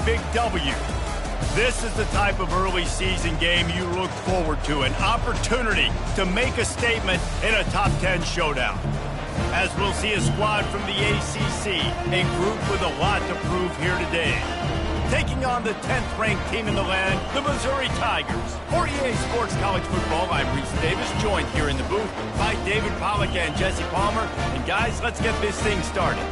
big W. This is the type of early season game you look forward to, an opportunity to make a statement in a top 10 showdown. As we'll see a squad from the ACC, a group with a lot to prove here today. Taking on the 10th ranked team in the land, the Missouri Tigers. For EA Sports College Football, I'm Reese Davis, joined here in the booth by David Pollack and Jesse Palmer. And guys, let's get this thing started.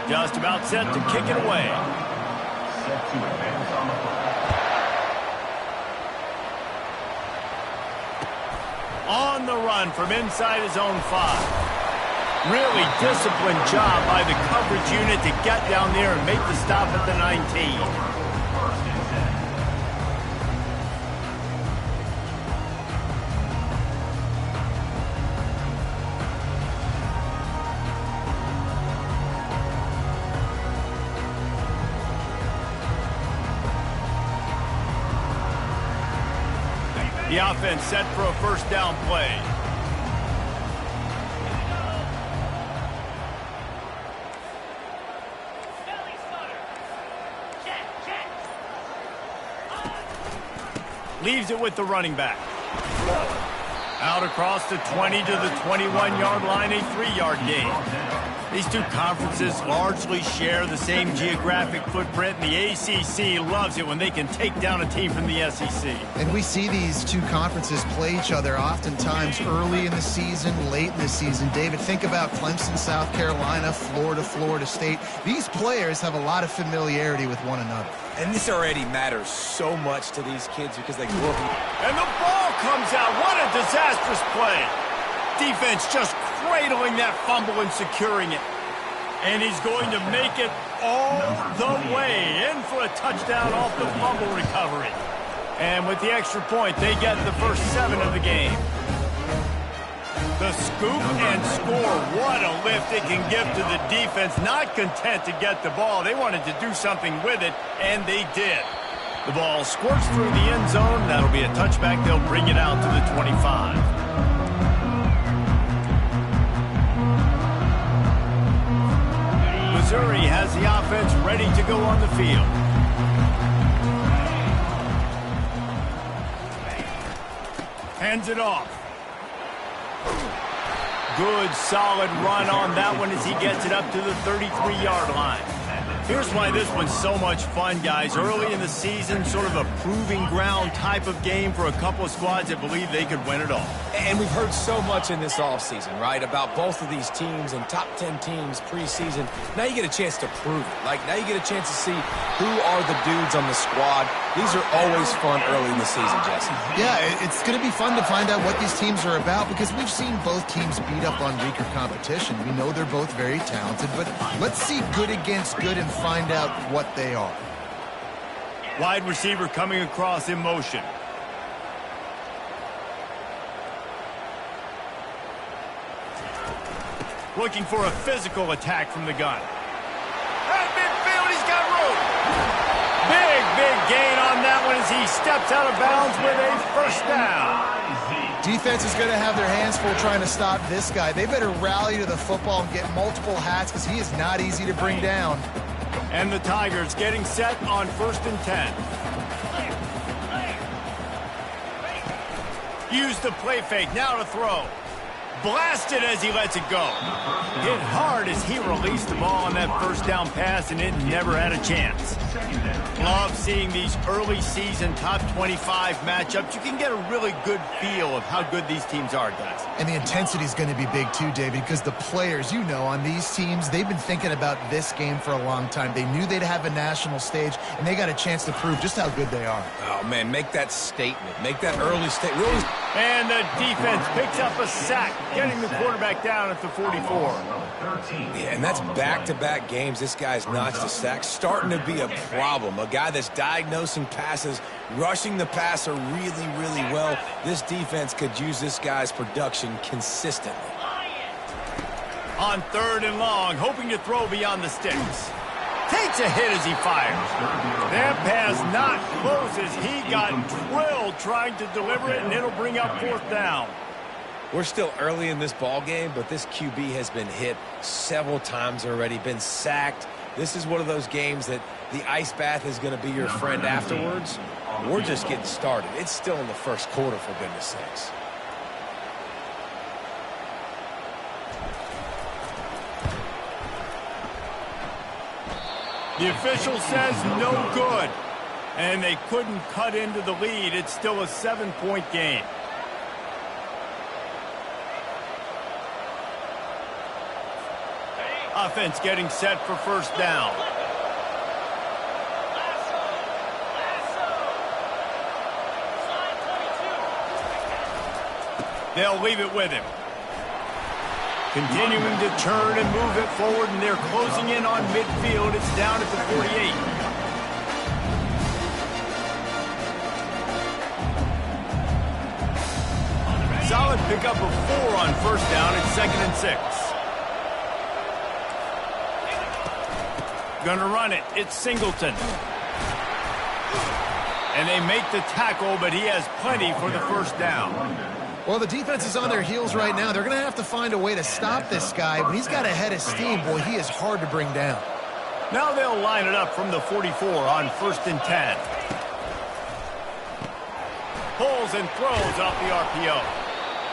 Just about set to kick it away. Set to advance on the football. On the run from inside his own 5. Really disciplined job by the coverage unit to get down there and make the stop at the 19. The offense set for a first down play. Leaves it with the running back. Out across the 20 to the 21-yard line, a 3-yard gain. These two conferences largely share the same geographic footprint, and the ACC loves it when they can take down a team from the SEC. And we see these two conferences play each other oftentimes early in the season, late in the season. David, think about Clemson, South Carolina, Florida, Florida State. These players have a lot of familiarity with one another. And this already matters so much to these kids because they grew up. And the ball comes out. What a disastrous play. Defense just cradling that fumble and securing it. And he's going to make it all the way in for a touchdown off the fumble recovery. And with the extra point, they get the first 7 of the game. The scoop and score. What a lift it can give to the defense. Not content to get the ball. They wanted to do something with it, and they did. The ball squirts through the end zone. That'll be a touchback. They'll bring it out to the 25. Missouri has the offense ready to go on the field. Hands it off. Good, solid run on that one as he gets it up to the 33-yard line. Here's why this one's so much fun, guys. Early in the season, sort of a proving ground type of game for a couple of squads that believe they could win it all. And we've heard so much in this offseason, right, about both of these teams and top 10 teams preseason. Now you get a chance to prove it. Like, now you get a chance to see who are the dudes on the squad. These are always fun early in the season, Jesse. Yeah, it's going to be fun to find out what these teams are about because we've seen both teams beat up on weaker competition. We know they're both very talented, but let's see good against good and find out what they are. Wide receiver coming across in motion. Looking for a physical attack from the gun. At midfield, he's got room. Big gain on that one as he steps out of bounds with a first down. Defense is going to have their hands full trying to stop this guy. They better rally to the football and get multiple hats because he is not easy to bring down. And the Tigers getting set on 1st and 10. Use the play fake, now to throw. Blasted as he lets it go. Hit hard as he released the ball on that first down pass, and it never had a chance. Love seeing these early season top 25 matchups. You can get a really good feel of how good these teams are, guys. And the intensity is going to be big too, David, because the players, you know, on these teams, they've been thinking about this game for a long time. They knew they'd have a national stage, and they got a chance to prove just how good they are. Oh, man, make that statement. Make that early statement. Really. And the defense picks up a sack, getting the quarterback down at the 44. Yeah, and that's back-to-back games. This guy's notched a sack. Starting to be a problem. A guy that's diagnosing passes, rushing the passer really, really well. This defense could use this guy's production consistently. On 3rd and long, hoping to throw beyond the sticks. Takes a hit as he fires. That pass not close as he got drilled trying to deliver it, and it'll bring up 4th down. We're still early in this ball game, but this QB has been hit several times already, been sacked. This is one of those games that the ice bath is going to be your friend afterwards. We're just getting started. It's still in the first quarter, for goodness sakes. The official says no good, and they couldn't cut into the lead. It's still a 7-point game. Offense getting set for 1st down. They'll leave it with him. Continuing to turn and move it forward, and they're closing in on midfield. It's down at the 48. Solid pickup of 4 on 1st down. It's 2nd and 6. Gonna run it. It's Singleton. And they make the tackle, but he has plenty for the 1st down. Well, the defense is on their heels right now. They're going to have to find a way to stop this guy. When he's got a head of steam, boy, he is hard to bring down. Now they'll line it up from the 44 on 1st and 10. Pulls and throws off the RPO.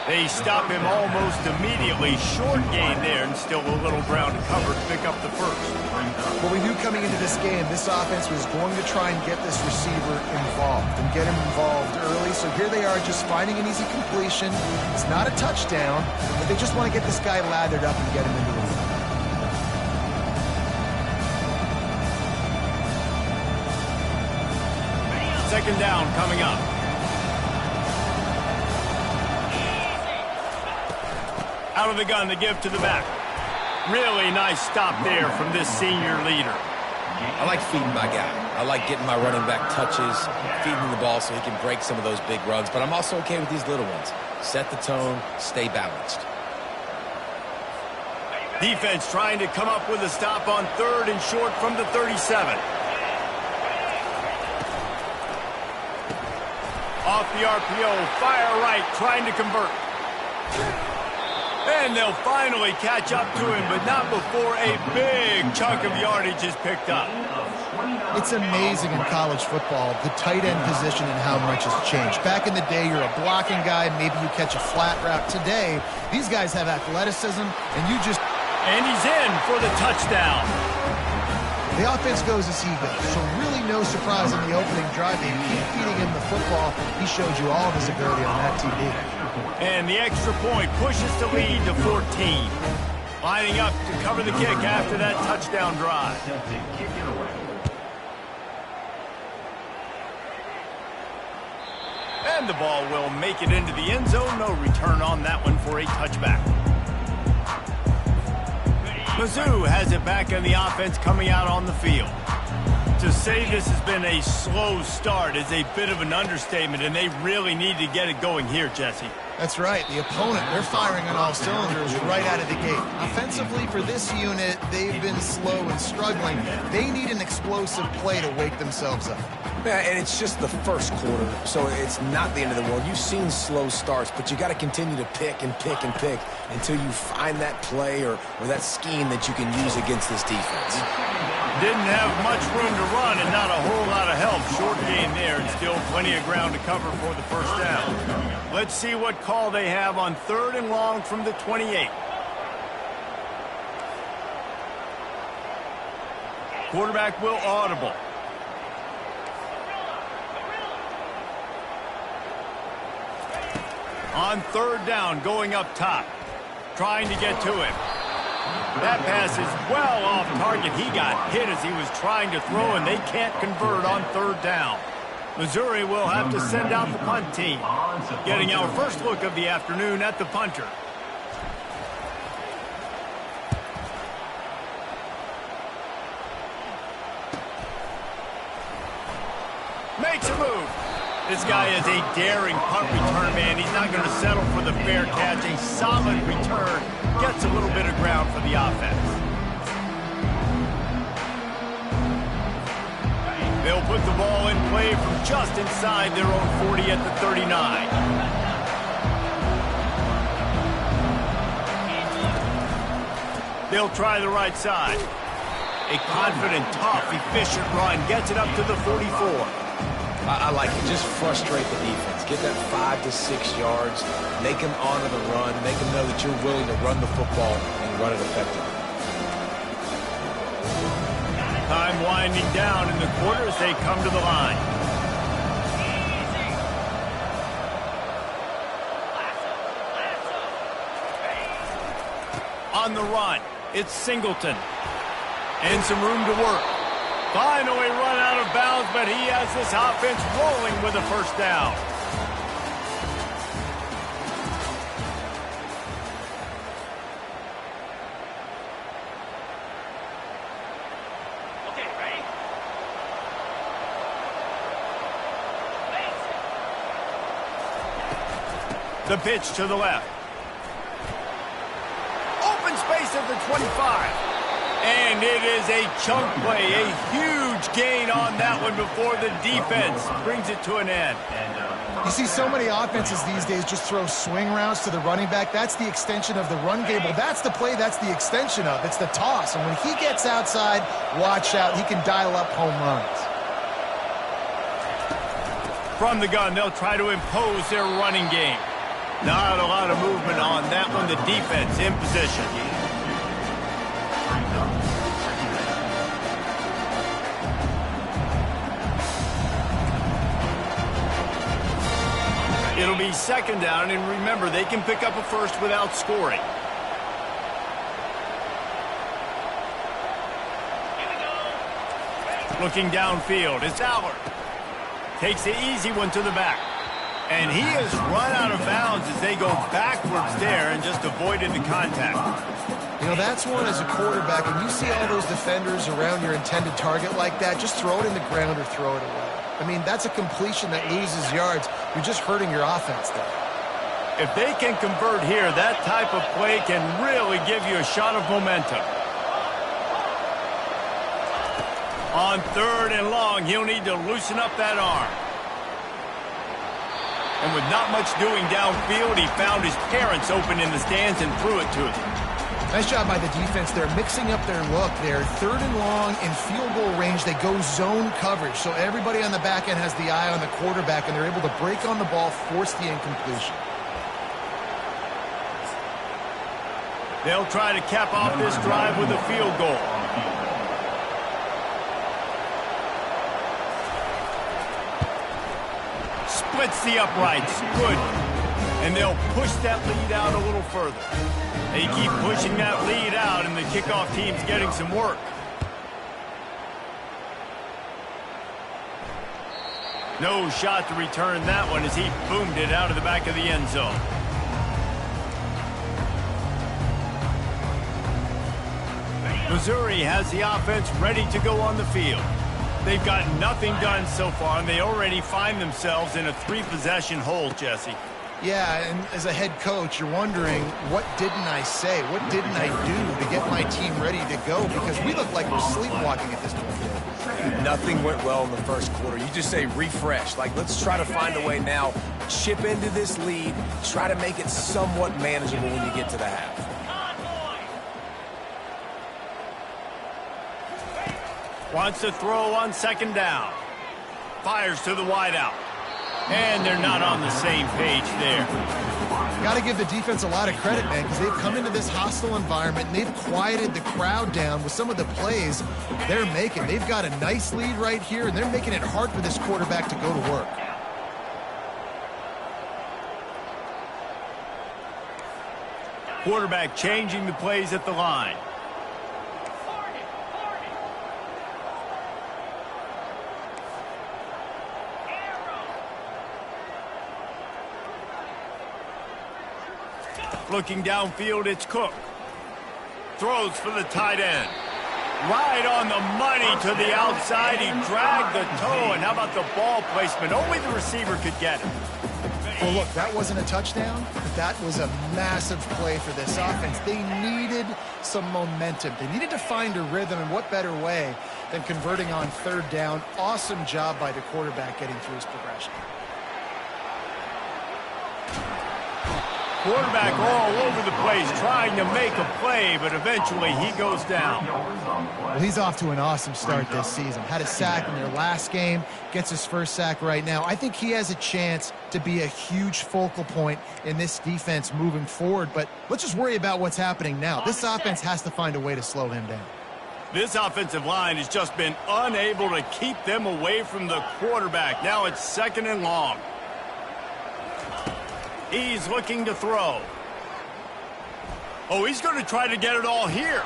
They stop him almost immediately. Short gain there, and still a little ground to cover to pick up the 1st. Well, we knew coming into this game, this offense was going to try and get this receiver involved and get him involved early. So here they are just finding an easy completion. It's not a touchdown, but they just want to get this guy lathered up and get him into the lead. 2nd down coming up. Out of the gun, the give to the back. Really nice stop there from this senior leader. I like feeding my guy. I like getting my running back touches, feeding the ball so he can break some of those big runs. But I'm also okay with these little ones. Set the tone, stay balanced. Defense trying to come up with a stop on 3rd and short from the 37. Off the RPO, fire right, trying to convert. And they'll finally catch up to him, but not before a big chunk of yardage is picked up. It's amazing in college football, the tight end position and how much has changed. Back in the day, you're a blocking guy, maybe you catch a flat route. Today, these guys have athleticism, and you just... And he's in for the touchdown. The offense goes as he goes, so really no surprise on the opening drive. They keep feeding him the football. He showed you all of his ability on that TD. And the extra point pushes the lead to 14. Lining up to cover the kick after that touchdown drive. And the ball will make it into the end zone. No return on that one for a touchback. Mizzou has it back on the offense coming out on the field. To say this has been a slow start is a bit of an understatement, and they really need to get it going here, Jesse. That's right. The opponent, they're firing on all cylinders right out of the gate. Offensively, for this unit, they've been slow and struggling. They need an explosive play to wake themselves up. Yeah, and it's just the first quarter, so it's not the end of the world. You've seen slow starts, but you got to continue to pick and pick and pick until you find that play or that scheme that you can use against this defense. Didn't have much room to run and not a whole lot of help. Short gain there and still plenty of ground to cover for the 1st down. Let's see what call they have on 3rd and long from the 28. Quarterback will audible. On 3rd down, going up top. Trying to get to him. That pass is well off target. He got hit as he was trying to throw, and they can't convert on 3rd down. Missouri will have to send out the punt team. Getting our first look of the afternoon at the punter. Makes a move. This guy is a daring punt return man. He's not going to settle for the fair catch. A solid return. Gets a little bit of ground for the offense. They'll put the ball in play from just inside their own 40 at the 39. They'll try the right side. A confident, tough, efficient run gets it up to the 44. I like it. Just frustrate the defense. Get that 5 to 6 yards. Make them honor the run. Make them know that you're willing to run the football and run it effectively. Time winding down in the quarter as they come to the line. On the run, it's Singleton. And some room to work. Finally run out of bounds, but he has this offense rolling with a first down. Okay, ready? The pitch to the left. Open space at the 25. And it is a chunk play, a huge gain on that one before the defense brings it to an end. You see so many offenses these days just throw swing routes to the running back. That's the extension of the run game. Well, that's the play that's the extension of. It's the toss. And when he gets outside, watch out. He can dial up home runs. From the gun, they'll try to impose their running game. Not a lot of movement on that one. The defense in position. It'll be second down, and remember, they can pick up a first without scoring. Looking downfield, it's Allard. Takes the easy one to the back. And he has run out of bounds as they go backwards there and just avoided the contact. You know, that's one as a quarterback. When you see all those defenders around your intended target like that, just throw it in the ground or throw it away. I mean, that's a completion that loses yards. You're just hurting your offense there. If they can convert here, that type of play can really give you a shot of momentum. On third and long, he'll need to loosen up that arm. And with not much doing downfield, he found his parents open in the stands and threw it to them. Nice job by the defense there, mixing up their look there. Third and long in field goal range, they go zone coverage. So everybody on the back end has the eye on the quarterback, and they're able to break on the ball, force the incompletion. They'll try to cap off this drive with a field goal. Splits the uprights. Good. And they'll push that lead out a little further. They keep pushing that lead out, and the kickoff team's getting some work. No shot to return that one as he boomed it out of the back of the end zone. Missouri has the offense ready to go on the field. They've got nothing done so far, and they already find themselves in a 3-possession hole, Jesse. Yeah, and as a head coach, you're wondering, what didn't I say? What didn't I do to get my team ready to go? Because we look like we're sleepwalking at this point. Nothing went well in the first quarter. You just say refresh. Like, let's try to find a way now. Chip into this lead. Try to make it somewhat manageable when you get to the half. Wants to throw on second down. Fires to the wideout. And they're not on the same page there. Got to give the defense a lot of credit, man, because they've come into this hostile environment, and they've quieted the crowd down with some of the plays they're making. They've got a nice lead right here, and they're making it hard for this quarterback to go to work. Quarterback changing the plays at the line. Looking downfield, it's Cook. Throws for the tight end. Right on the money to the outside. He dragged the toe, and how about the ball placement? Only the receiver could get it. Well, look, that wasn't a touchdown, but that was a massive play for this offense. They needed some momentum. They needed to find a rhythm, and what better way than converting on third down. Awesome job by the quarterback getting through his progression. Quarterback all over the place trying to make a play, but eventually he goes down. Well, he's off to an awesome start this season. Had a sack in their last game, gets his first sack right now. I think he has a chance to be a huge focal point in this defense moving forward, but let's just worry about what's happening now. This offense has to find a way to slow him down. This offensive line has just been unable to keep them away from the quarterback. Now it's 2nd and long. He's looking to throw. Oh, he's going to try to get it all here.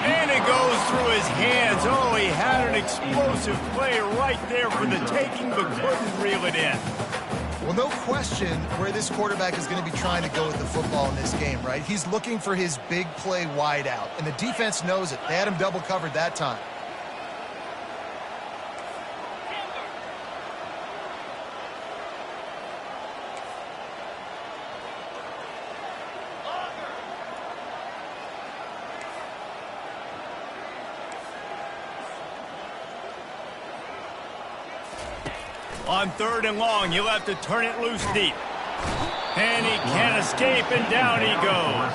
And it goes through his hands. Oh, he had an explosive play right there for the taking, but couldn't reel it in. Well, no question where this quarterback is going to be trying to go with the football in this game, right? He's looking for his big play wide out, and the defense knows it. They had him double covered that time. On 3rd and long, he'll have to turn it loose deep. And he can't escape, and down he goes.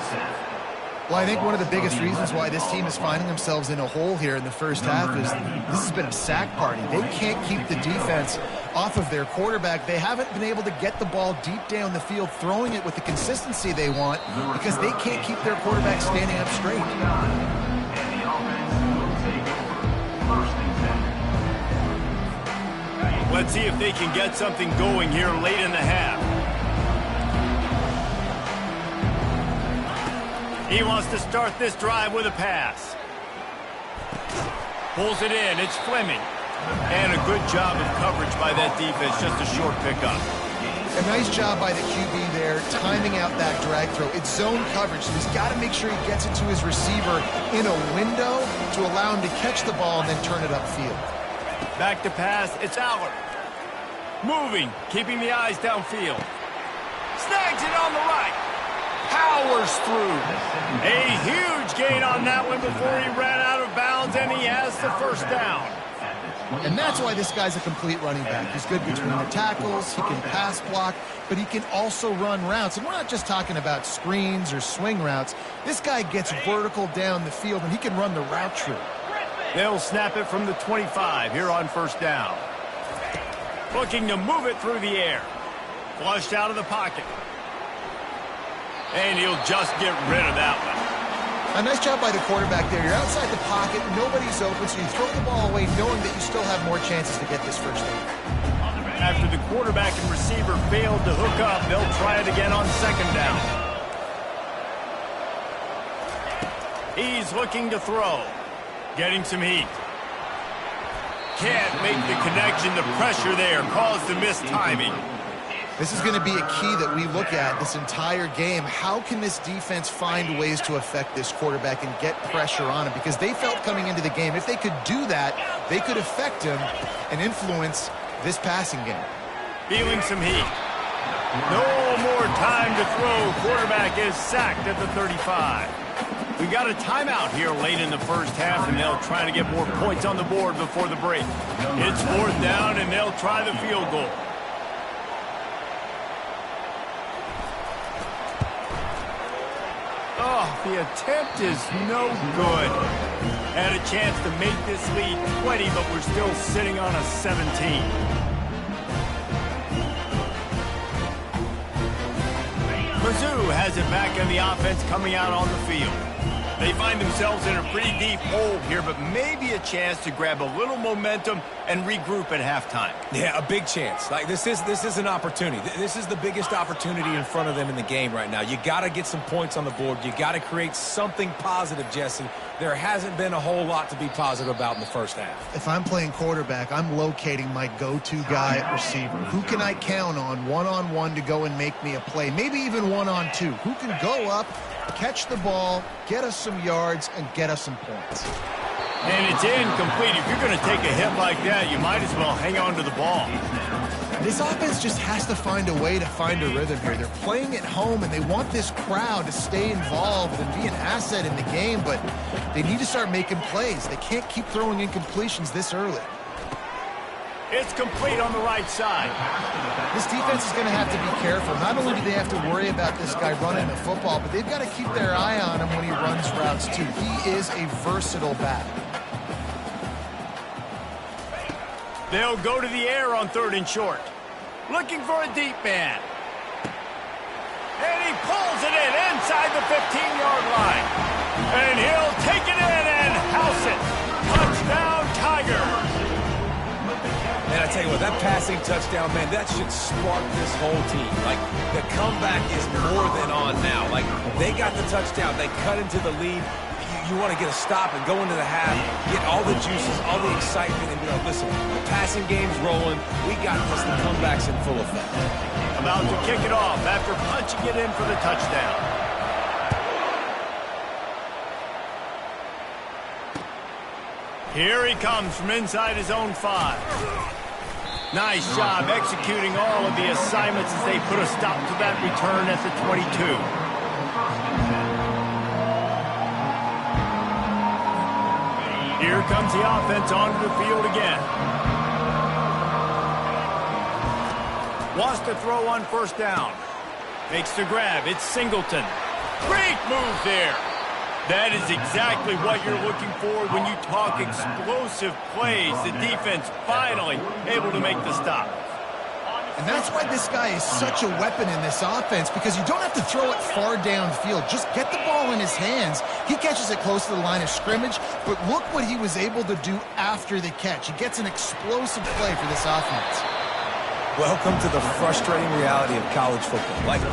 Well, I think one of the biggest reasons why this team is finding themselves in a hole here in the first half is this has been a sack party. They can't keep the defense off of their quarterback. They haven't been able to get the ball deep down the field, throwing it with the consistency they want because they can't keep their quarterback standing up straight. And the offense will take over. 1st and 10. Let's see if they can get something going here late in the half. He wants to start this drive with a pass. Pulls it in. It's Fleming. And a good job of coverage by that defense. Just a short pickup. A nice job by the QB there, timing out that drag throw. It's zone coverage, so he's got to make sure he gets it to his receiver in a window to allow him to catch the ball and then turn it upfield. Back to pass. It's Aller. Moving, keeping the eyes downfield. Snags it on the right. Powers through. A huge gain on that one before he ran out of bounds, and he has the 1st down. And that's why this guy's a complete running back. He's good between the tackles, he can pass block, but he can also run routes. And we're not just talking about screens or swing routes. This guy gets vertical down the field, and he can run the route tree. They'll snap it from the 25 here on 1st down. Looking to move it through the air. Flushed out of the pocket. And he'll just get rid of that one. A nice job by the quarterback there. You're outside the pocket, nobody's open, so you throw the ball away knowing that you still have more chances to get this 1st down. After the quarterback and receiver failed to hook up, they'll try it again on 2nd down. He's looking to throw. Getting some heat. Can't make the connection. The pressure there caused the mistiming. This is going to be a key that we look at this entire game. How can this defense find ways to affect this quarterback and get pressure on him? Because they felt coming into the game, if they could do that, they could affect him and influence this passing game. Feeling some heat. No more time to throw. Quarterback is sacked at the 35. We got a timeout here late in the 1st half, and they'll try to get more points on the board before the break. It's 4th down, and they'll try the field goal. Oh, the attempt is no good. Had a chance to make this lead 20, but we're still sitting on a 17. Mizzou has it back in the offense coming out on the field. They find themselves in a pretty deep hole here, but maybe a chance to grab a little momentum and regroup at halftime. Yeah, a big chance. Like this is an opportunity. This is the biggest opportunity in front of them in the game right now. You got to get some points on the board. You got to create something positive, Jesse. There hasn't been a whole lot to be positive about in the 1st half. If I'm playing quarterback, I'm locating my go-to guy at receiver. Who can I count on one-on-one to go and make me a play? Maybe even one-on-two. Who can go up, catch the ball, get us some yards, and get us some points. And it's incomplete. If you're going to take a hit like that, you might as well hang on to the ball. This offense just has to find a way to find a rhythm here. They're playing at home, and they want this crowd to stay involved and be an asset in the game, but they need to start making plays. They can't keep throwing incompletions this early. It's complete on the right side. This defense is going to have to be careful. Not only do they have to worry about this guy running the football, but they've got to keep their eye on him when he runs routes, too. He is a versatile back. They'll go to the air on 3rd and short. Looking for a deep man. And he pulls it in inside the 15-yard line. And he'll take it in and house it. Touchdown, Tigers. And I tell you what, that passing touchdown, man, that should spark this whole team. Like, the comeback is more than on now. Like, they got the touchdown. They cut into the lead. You want to get a stop and go into the half, get all the juices, all the excitement, and be like, listen, the passing game's rolling. We got this. The comeback's in full effect. About to kick it off after punching it in for the touchdown. Here he comes from inside his own 5. Nice job executing all of the assignments as they put a stop to that return at the 22. Here comes the offense onto the field again. Wants to throw on 1st down. Makes the grab. It's Singleton. Great move there. That is exactly what you're looking for when you talk explosive plays. The defense finally able to make the stop. And that's why this guy is such a weapon in this offense, because you don't have to throw it far downfield. Just get the ball in his hands. He catches it close to the line of scrimmage, but look what he was able to do after the catch. He gets an explosive play for this offense. Welcome to the frustrating reality of college football. Like, the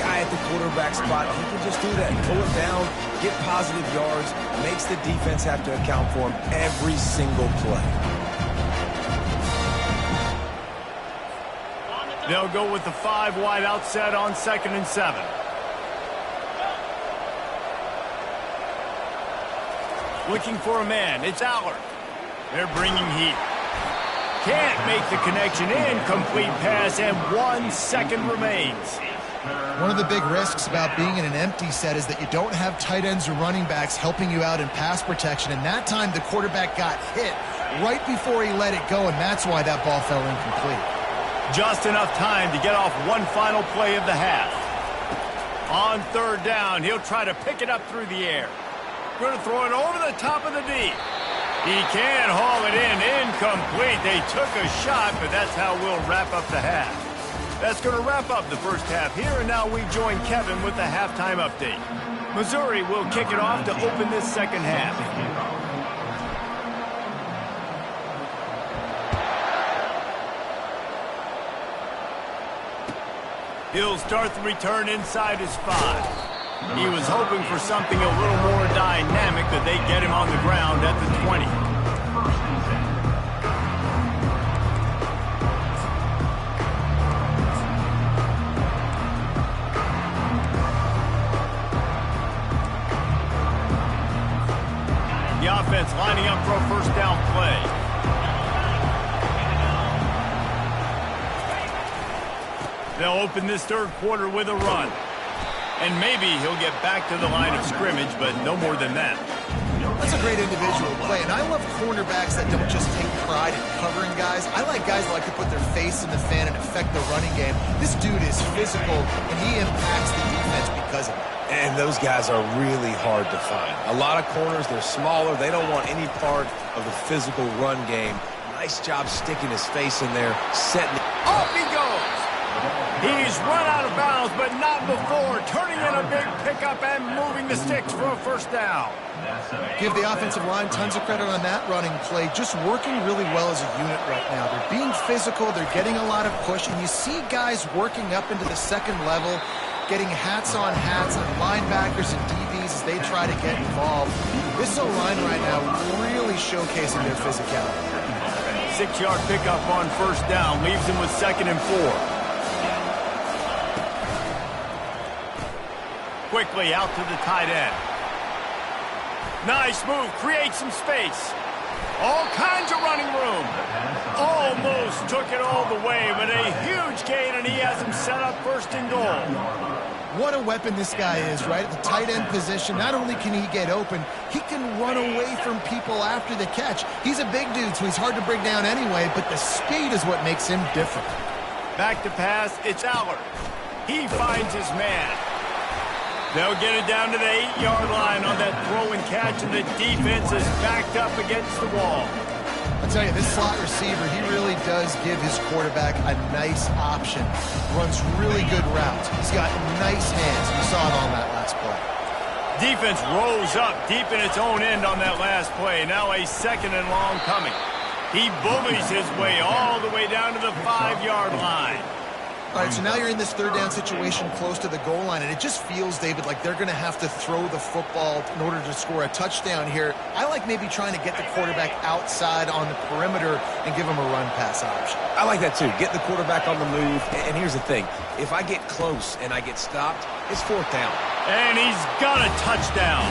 guy at the quarterback spot, he can just do that. Pull it down, get positive yards, makes the defense have to account for him every single play. They'll go with the 5 wide outset on 2nd and 7. Looking for a man. It's Allard. They're bringing heat. Can't make the connection. Incomplete pass, and 1 second remains. One of the big risks about being in an empty set is that you don't have tight ends or running backs helping you out in pass protection. And that time, the quarterback got hit right before he let it go, and that's why that ball fell incomplete. Just enough time to get off one final play of the half. On 3rd down, he'll try to pick it up through the air. Going to throw it over the top of the D. He can haul it in. Incomplete. They took a shot, but that's how we'll wrap up the half. That's going to wrap up the first half here, and now we join Kevin with the halftime update. Missouri will kick it off to open this second half. He'll start the return inside his 5. He was hoping for something a little more dynamic, that they get him on the ground at the 20. The offense lining up for a 1st down play. They'll open this 3rd quarter with a run. And maybe he'll get back to the line of scrimmage, but no more than that. That's a great individual play, and I love cornerbacks that don't just take pride in covering guys. I like guys that like to put their face in the fan and affect the running game. This dude is physical, and he impacts the defense because of it. And those guys are really hard to find. A lot of corners, they're smaller. They don't want any part of the physical run game. Nice job sticking his face in there, setting it. Off he goes! He's run out of bounds, but not before. Turning in a big pickup and moving the sticks for a 1st down. Give the offensive line tons of credit on that running play. Just working really well as a unit right now. They're being physical. They're getting a lot of push. And you see guys working up into the 2nd level, getting hats on linebackers and DBs as they try to get involved. This O-line right now really showcasing their physicality. 6-yard pickup on 1st down. Leaves him with 2nd and 4. Quickly out to the tight end. Nice move. Creates some space. All kinds of running room. Almost took it all the way, but a huge gain, and he has him set up first and goal. What a weapon this guy is, right? At the tight end position, not only can he get open, he can run away from people after the catch. He's a big dude, so he's hard to bring down anyway, but the speed is what makes him different. Back to pass, it's Aller. He finds his man. They'll get it down to the 8-yard line on that throw and catch, and the defense is backed up against the wall. I'll tell you, this slot receiver, he really does give his quarterback a nice option. Runs really good routes. He's got nice hands. You saw it on that last play. Defense rose up deep in its own end on that last play. Now a 2nd and long coming. He bullies his way all the way down to the 5-yard line. All right, so now you're in this 3rd down situation close to the goal line, and it just feels, David, like they're going to have to throw the football in order to score a touchdown here. I like maybe trying to get the quarterback outside on the perimeter and give him a run-pass option. I like that, too. Get the quarterback on the move. And here's the thing. If I get close and I get stopped, it's 4th down. And he's got a touchdown.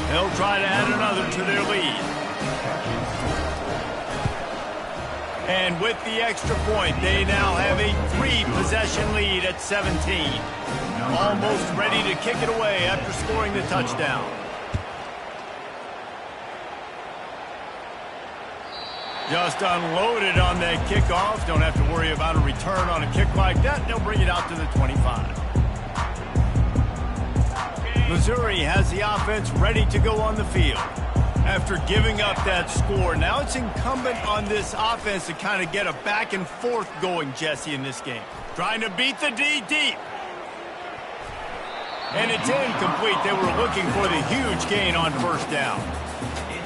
They'll try to add another to their lead. And with the extra point, they now have a 3-possession lead at 17. Almost ready to kick it away after scoring the touchdown. Just unloaded on that kickoff. Don't have to worry about a return on a kick like that. They'll bring it out to the 25. Missouri has the offense ready to go on the field. After giving up that score, now it's incumbent on this offense to kind of get a back and forth going, Jesse, in this game. Trying to beat the D deep. And it's incomplete. They were looking for the huge gain on 1st down.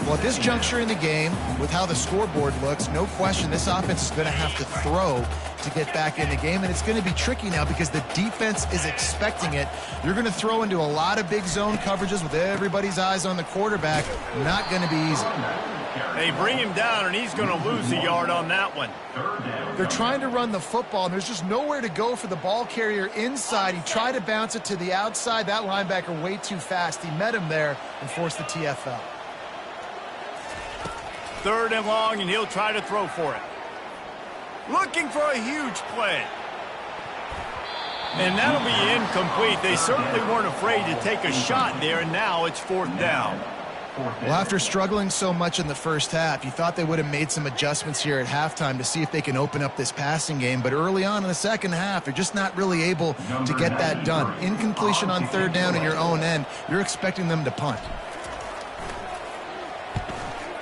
Well, at this juncture in the game, with how the scoreboard looks, no question this offense is going to have to throw to get back in the game, and it's going to be tricky now because the defense is expecting it. You're going to throw into a lot of big zone coverages with everybody's eyes on the quarterback. Not going to be easy. They bring him down, and he's going to lose a yard on that one. They're trying to run the football, and there's just nowhere to go for the ball carrier inside. He tried to bounce it to the outside. That linebacker way too fast. He met him there and forced the TFL. 3rd and long, and he'll try to throw for it. Looking for a huge play. And that'll be incomplete. They certainly weren't afraid to take a shot there, and now it's 4th down. Well, after struggling so much in the first half, you thought they would have made some adjustments here at halftime to see if they can open up this passing game. But early on in the second half, they're just not really able to get that done. Incompletion on 3rd down in your own end, you're expecting them to punt.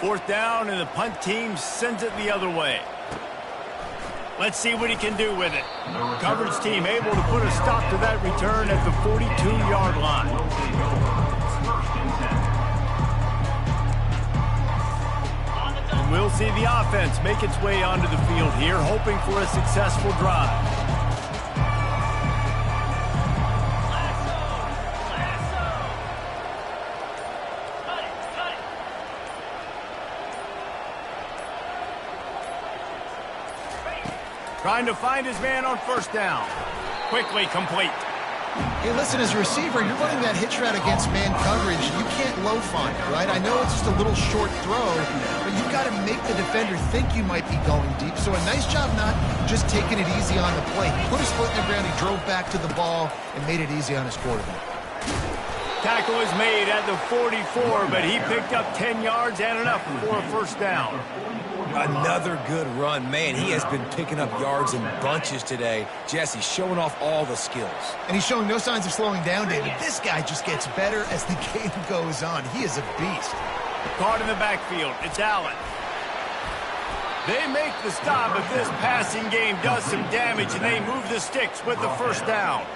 4th down, and the punt team sends it the other way. Let's see what he can do with it. Coverage team able to put a stop to that return at the 42-yard line. And we'll see the offense make its way onto the field here, hoping for a successful drive. Trying to find his man on 1st down. Quickly complete. Hey, listen, as a receiver, you're running that hitch route against man coverage. You can't loaf on it, right? I know it's just a little short throw, but you've got to make the defender think you might be going deep. So a nice job not just taking it easy on the play. He put his foot in the ground, he drove back to the ball, and made it easy on his quarterback. Tackle is made at the 44, but he picked up 10 yards and enough for a 1st down. Another good run. Man, he has been picking up yards in bunches today. Jesse showing off all the skills. And he's showing no signs of slowing down, David. This guy just gets better as the game goes on. He is a beast. Caught in the backfield. It's Allen. They make the stop, but this passing game does some damage, and they move the sticks with the 1st down.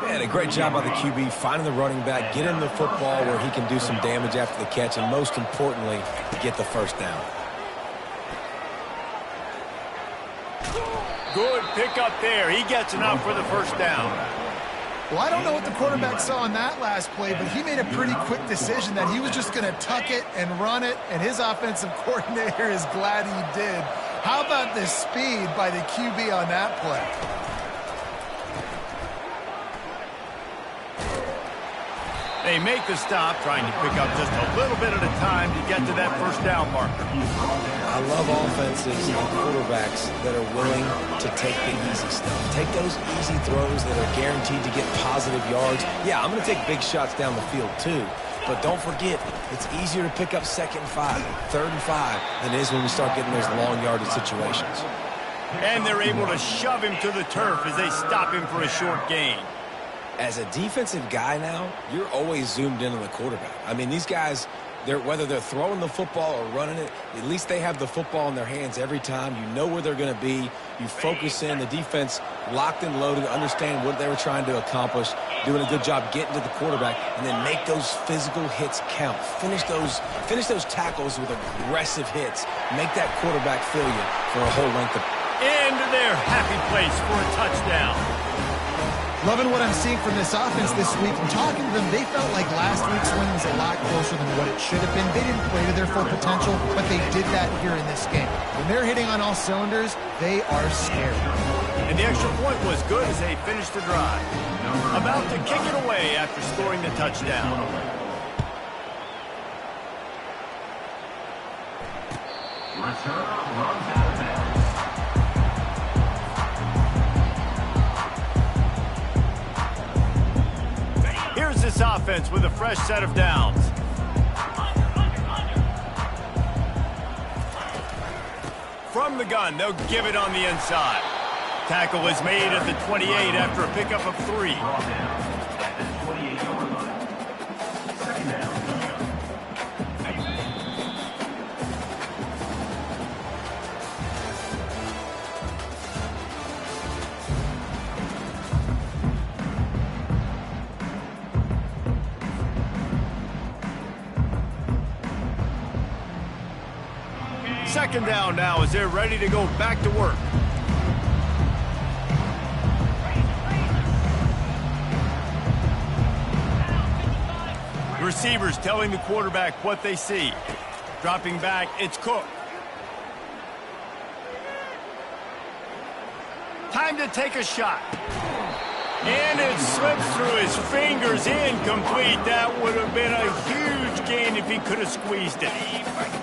Man, a great job by the QB, finding the running back, getting the football where he can do some damage after the catch, and most importantly, get the 1st down. Good pickup there. He gets enough for the 1st down. Well, I don't know what the quarterback saw on that last play, but he made a pretty quick decision that he was just going to tuck it and run it, and his offensive coordinator is glad he did. How about the speed by the QB on that play? They make the stop, trying to pick up just a little bit at a time. time to get to that first down marker. I love offenses and quarterbacks that are willing to take the easy stuff. Take those easy throws that are guaranteed to get positive yards. Yeah, I'm going to take big shots down the field too. But don't forget, it's easier to pick up 2nd and 5, 3rd and 5 than it is when we start getting those long yardage situations. And they're able to shove him to the turf as they stop him for a short gain. As a defensive guy now, you're always zoomed in on the quarterback. I mean, these guys, whether they're throwing the football or running it, at least they have the football in their hands every time. You know where they're going to be. You focus in. The defense locked and loaded, understand what they were trying to accomplish, doing a good job getting to the quarterback, and then make those physical hits count. Finish those tackles with aggressive hits. Make that quarterback feel you for a whole length of into their happy place for a touchdown. Loving what I'm seeing from this offense this week. And talking to them, they felt like last week's win was a lot closer than what it should have been. They didn't play to their full potential, but they did that here in this game. When they're hitting on all cylinders, they are scary. And the extra point was good as they finished the drive. About to kick it away after scoring the touchdown. Return runs out of bounds. Here's this offense with a fresh set of downs. From the gun, they'll give it on the inside. Tackle is made at the 28 after a pickup of 3. Brought down at the 28-yard line. 2nd down. Second down now as they're ready to go back to work. Receivers telling the quarterback what they see. Dropping back, it's Cook. Time to take a shot. And it slips through his fingers, incomplete. That would have been a huge gain if he could have squeezed it.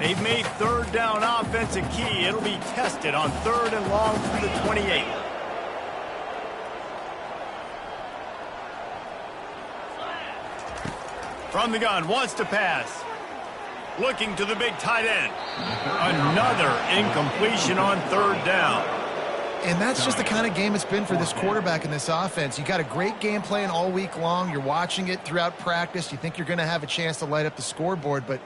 They've made 3rd down offense a key. It'll be tested on 3rd and long from the 28. From the gun, wants to pass. Looking to the big tight end. Another incompletion on 3rd down. And that's just the kind of game it's been for this quarterback in this offense. You got a great game plan all week long. You're watching it throughout practice. You think you're going to have a chance to light up the scoreboard, but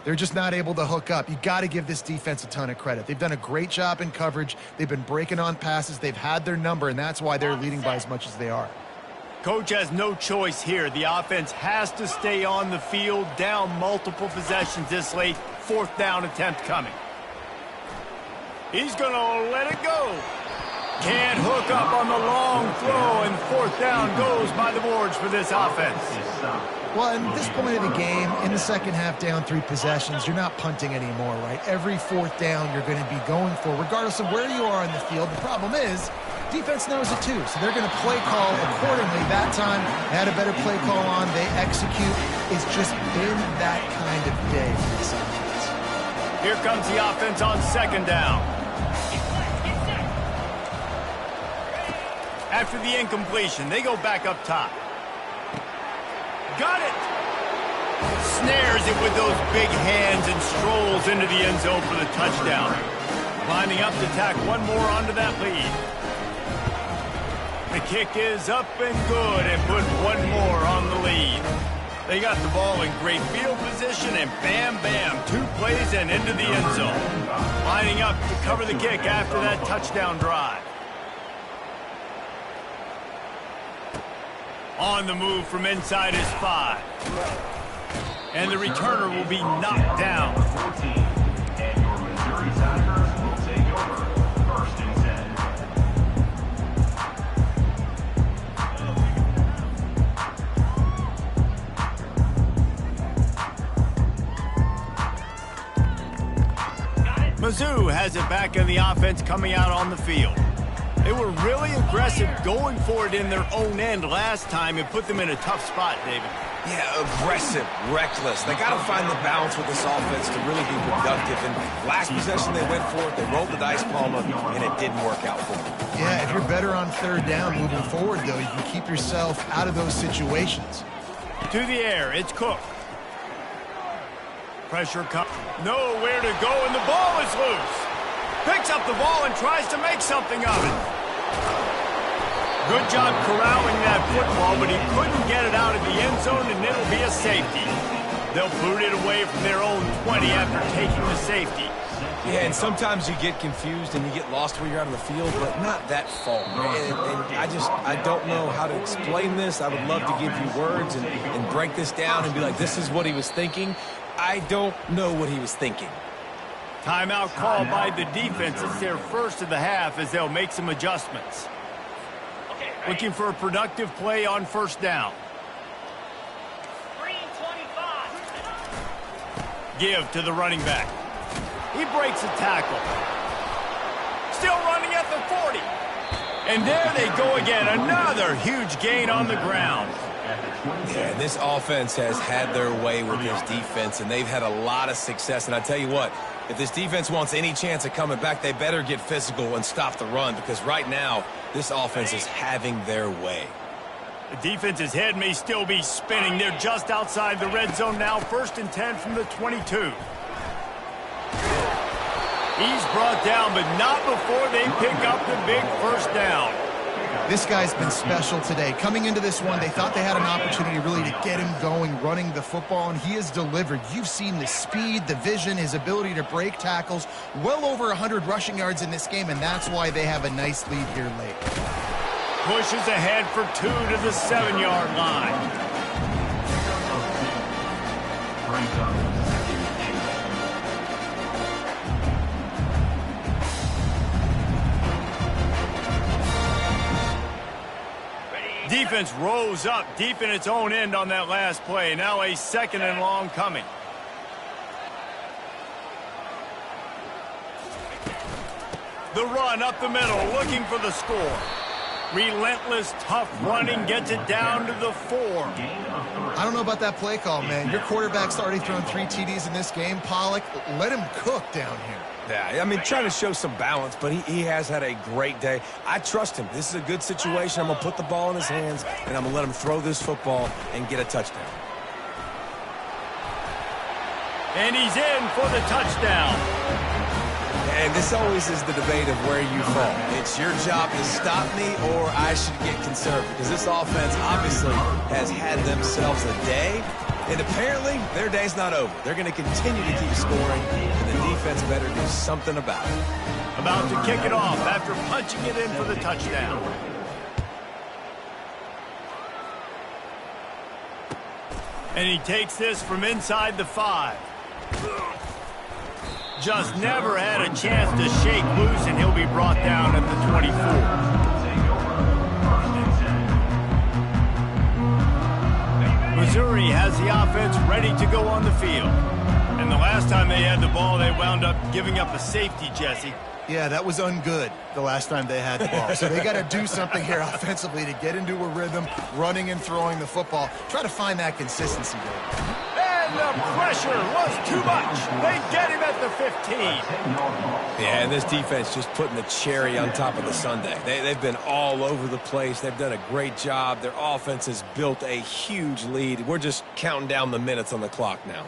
they're just not able to hook up. You got to give this defense a ton of credit. They've done a great job in coverage. They've been breaking on passes. They've had their number, and that's why they're leading by as much as they are. Coach has no choice here. The offense has to stay on the field, down multiple possessions this late. 4th down attempt coming. He's going to let it go. Can't hook up on the long throw, and 4th down goes by the boards for this offense. Well, at this point of the game, in the second half, down 3 possessions, you're not punting anymore, right? Every 4th down you're going to be going for, regardless of where you are on the field. The problem is, defense knows it too, so they're going to play call accordingly. That time, they had a better play call on. They execute. It's just been that kind of day for this offense. Here comes the offense on 2nd down. After the incompletion, they go back up top. Got it! Snares it with those big hands and strolls into the end zone for the touchdown. Lining up to tack one more onto that lead. The kick is up and good and put one more on the lead. They got the ball in great field position and bam, bam, 2 plays and into the end zone. Lining up to cover the kick after that touchdown drive. On the move from inside his 5. And the returner will be knocked down. 14. And your Missouri Tigers will take over. 1st and 10. Mizzou has it back in the offense coming out on the field. They were really aggressive going for it in their own end last time and put them in a tough spot, David. Yeah, aggressive, reckless. They got to find the balance with this offense to really be productive. And last possession they went for it, they rolled the dice, Palmer, and it didn't work out for them. Yeah, if you're better on third down moving forward, though, you can keep yourself out of those situations. To the air, it's Cook. Pressure comes. Nowhere to go, and the ball is loose. Picks up the ball and tries to make something of it. Good job corralling that football, but he couldn't get it out of the end zone, and it'll be a safety. They'll boot it away from their own 20 after taking the safety. Yeah, and sometimes you get confused and you get lost where you're out on the field, but not that far. And I don't know how to explain this. I would love to give you words and break this down and be like, this is what he was thinking. I don't know what he was thinking. Timeout called by the defense. It's their first of the half as they'll make some adjustments. Looking for a productive play on first down. Give to the running back. He breaks a tackle. Still running at the 40. And there they go again. Another huge gain on the ground. Yeah, this offense has had their way with this defense, and they've had a lot of success. And I tell you what, if this defense wants any chance of coming back, they better get physical and stop the run, because right now, this offense is having their way. The defense's head may still be spinning. They're just outside the red zone now. 1st and 10 from the 22. He's brought down, but not before they pick up the big first down. This guy's been special today. Coming into this one, they thought they had an opportunity really to get him going, running the football, and he has delivered. You've seen the speed, the vision, his ability to break tackles. Well over 100 rushing yards in this game, and that's why they have a nice lead here late. Pushes ahead for 2 to the 7-yard line. Defense rose up deep in its own end on that last play. Now a 2nd and long coming. The run up the middle, looking for the score. Relentless, tough running, gets it down to the 4. I don't know about that play call, man. Your quarterback's already thrown 3 TDs in this game. Pollock, let him cook down here. Yeah, I mean, trying to show some balance, but he has had a great day. I trust him. This is a good situation. I'm going to put the ball in his hands, and I'm going to let him throw this football and get a touchdown. And he's in for the touchdown. And this always is the debate of where you fall. It's your job to stop me, or I should get conservative, because this offense obviously has had themselves a day, and apparently their day's not over. They're going to continue to keep scoring, and the defense better do something about it. About to kick it off after punching it in for the touchdown. And he takes this from inside the 5. Just never had a chance to shake loose, and he'll be brought down at the 24. Missouri has the offense ready to go on the field. And the last time they had the ball, they wound up giving up a safety, Jesse. Yeah, that was ungood the last time they had the ball. So they got to do something here offensively to get into a rhythm, running and throwing the football. Try to find that consistency there. And the pressure was too much. They get him at the 15. Yeah, and this defense just putting the cherry on top of the sundae. They've been all over the place. They've done a great job. Their offense has built a huge lead. We're just counting down the minutes on the clock now.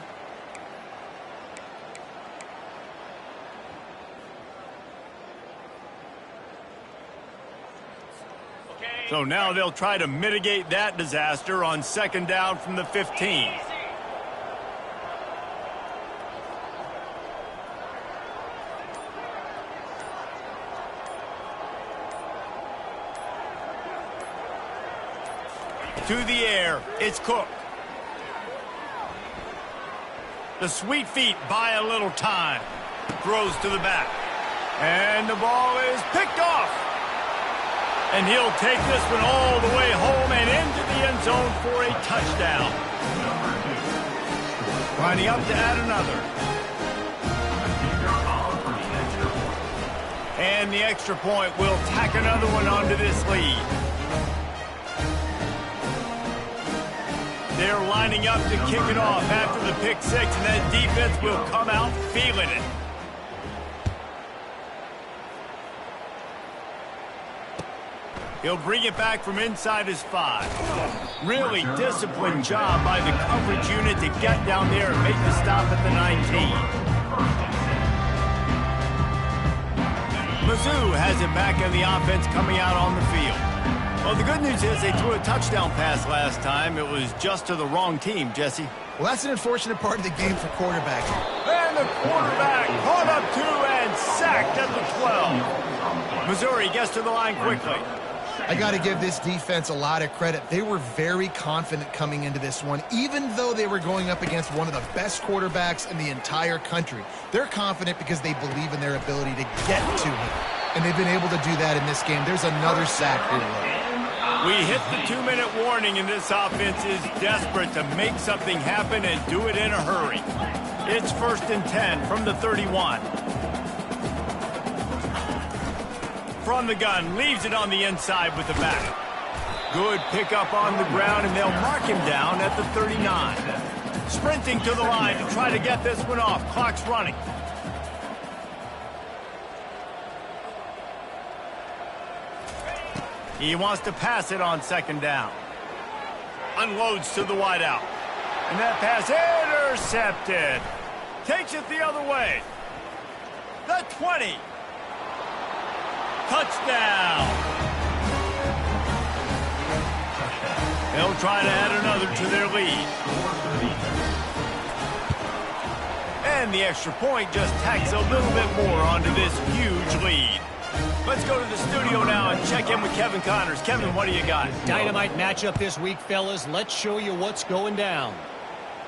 So now they'll try to mitigate that disaster on 2nd down from the 15. To the air, it's Cook. The sweet feet buy a little time. Throws to the back. And the ball is picked off. And he'll take this one all the way home and into the end zone for a touchdown. Lining up to add another. And the extra point will tack another one onto this lead. They're lining up to kick it off after the pick six, and that defense will come out feeling it. He'll bring it back from inside his 5. Really disciplined job by the coverage unit to get down there and make the stop at the 19. Mizzou has it back in the offense coming out on the field. Well, the good news is they threw a touchdown pass last time. It was just to the wrong team, Jesse. Well, that's an unfortunate part of the game for quarterbacks. And the quarterback caught up to and sacked at the 12. Missouri gets to the line quickly. I got to give this defense a lot of credit. They were very confident coming into this one, even though they were going up against one of the best quarterbacks in the entire country. They're confident because they believe in their ability to get to him, and they've been able to do that in this game. There's another sack here. We hit the 2-minute warning, and this offense is desperate to make something happen and do it in a hurry. It's 1st and 10 from the 31. From the gun, leaves it on the inside with the back. Good pickup on the ground, and they'll mark him down at the 39. Sprinting to the line to try to get this one off. Clock's running. He wants to pass it on 2nd down. Unloads to the wideout. And that pass intercepted. Takes it the other way. The 20. Touchdown. They'll try to add another to their lead. And the extra point just tacks a little bit more onto this huge lead. Let's go to the studio now and check in with Kevin Connors. Kevin, what do you got? Dynamite matchup this week, fellas. Let's show you what's going down.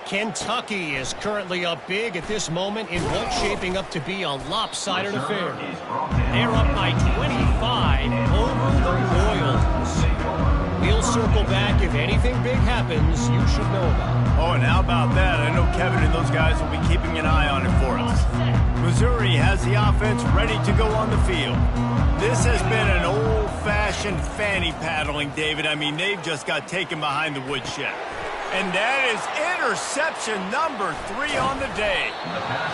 Kentucky is currently up big at this moment in what's shaping up to be a lopsided affair. They're up by 25 over the Royals. We'll circle back if anything big happens you should know about. Oh, and how about that? I know Kevin and those guys will be keeping an eye on it for us. Missouri has the offense ready to go on the field. This has been an old-fashioned fanny paddling, David. I mean, they've just got taken behind the woodshed. And that is interception number 3 on the day.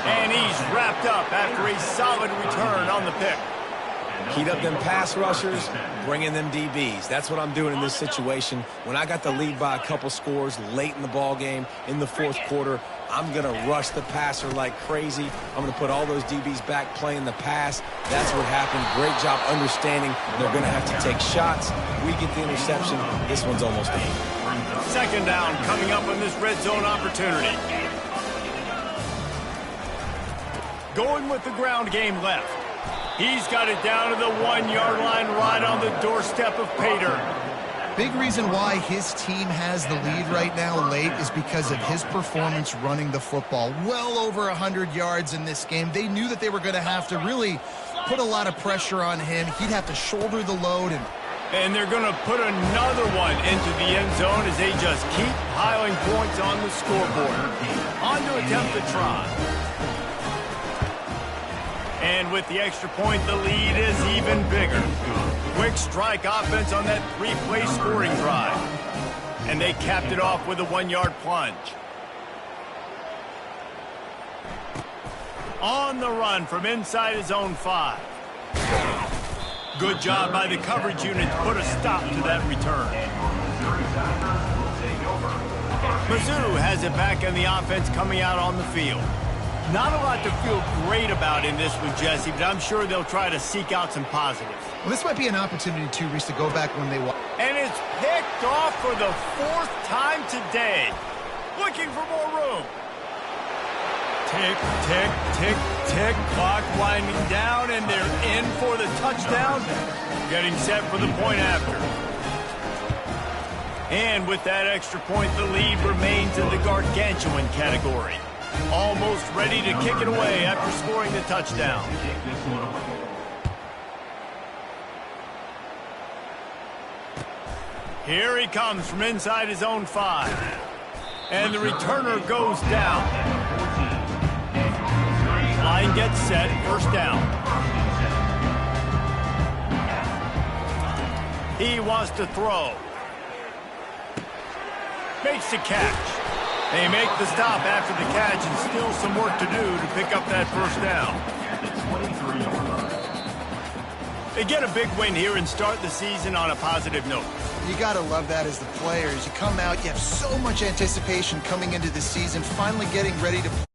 And he's wrapped up after a solid return on the pick. Heat up them pass rushers, bring in them DBs. That's what I'm doing in this situation. When I got the lead by a couple scores late in the ball game, in the 4th quarter, I'm going to rush the passer like crazy. I'm going to put all those DBs back playing the pass. That's what happened. Great job understanding they're going to have to take shots. We get the interception. This one's almost in. 2nd down coming up on this red zone opportunity. Going with the ground game left. He's got it down to the 1-yard line right on the doorstep of Pater. Big reason why his team has the lead right now late is because of his performance running the football. Well over 100 yards in this game. They knew that they were going to have to really put a lot of pressure on him. He'd have to shoulder the load. And they're going to put another one into the end zone as they just keep piling points on the scoreboard. On to attempt the try. And with the extra point, the lead is even bigger. Quick strike offense on that 3-play scoring drive. And they capped it off with a 1-yard plunge. On the run from inside his own 5. Good job by the coverage unit to put a stop to that return. Mizzou has it back in the offense coming out on the field. Not a lot to feel great about in this one, Jesse, but I'm sure they'll try to seek out some positives. Well, this might be an opportunity, too, Reese, to go back when they want. And it's picked off for the 4th time today. Looking for more room. Tick, tick, tick, tick. Clock winding down, and they're in for the touchdown. Getting set for the point after. And with that extra point, the lead remains in the gargantuan category. Almost ready to kick it away after scoring the touchdown. Here he comes from inside his own 5. And the returner goes down. Line gets set, 1st down. He wants to throw. makes the catch. They make the stop after the catch and still some work to do to pick up that first down. They get a big win here and start the season on a positive note. You got to love that as the players. You come out, you have so much anticipation coming into the season, finally getting ready to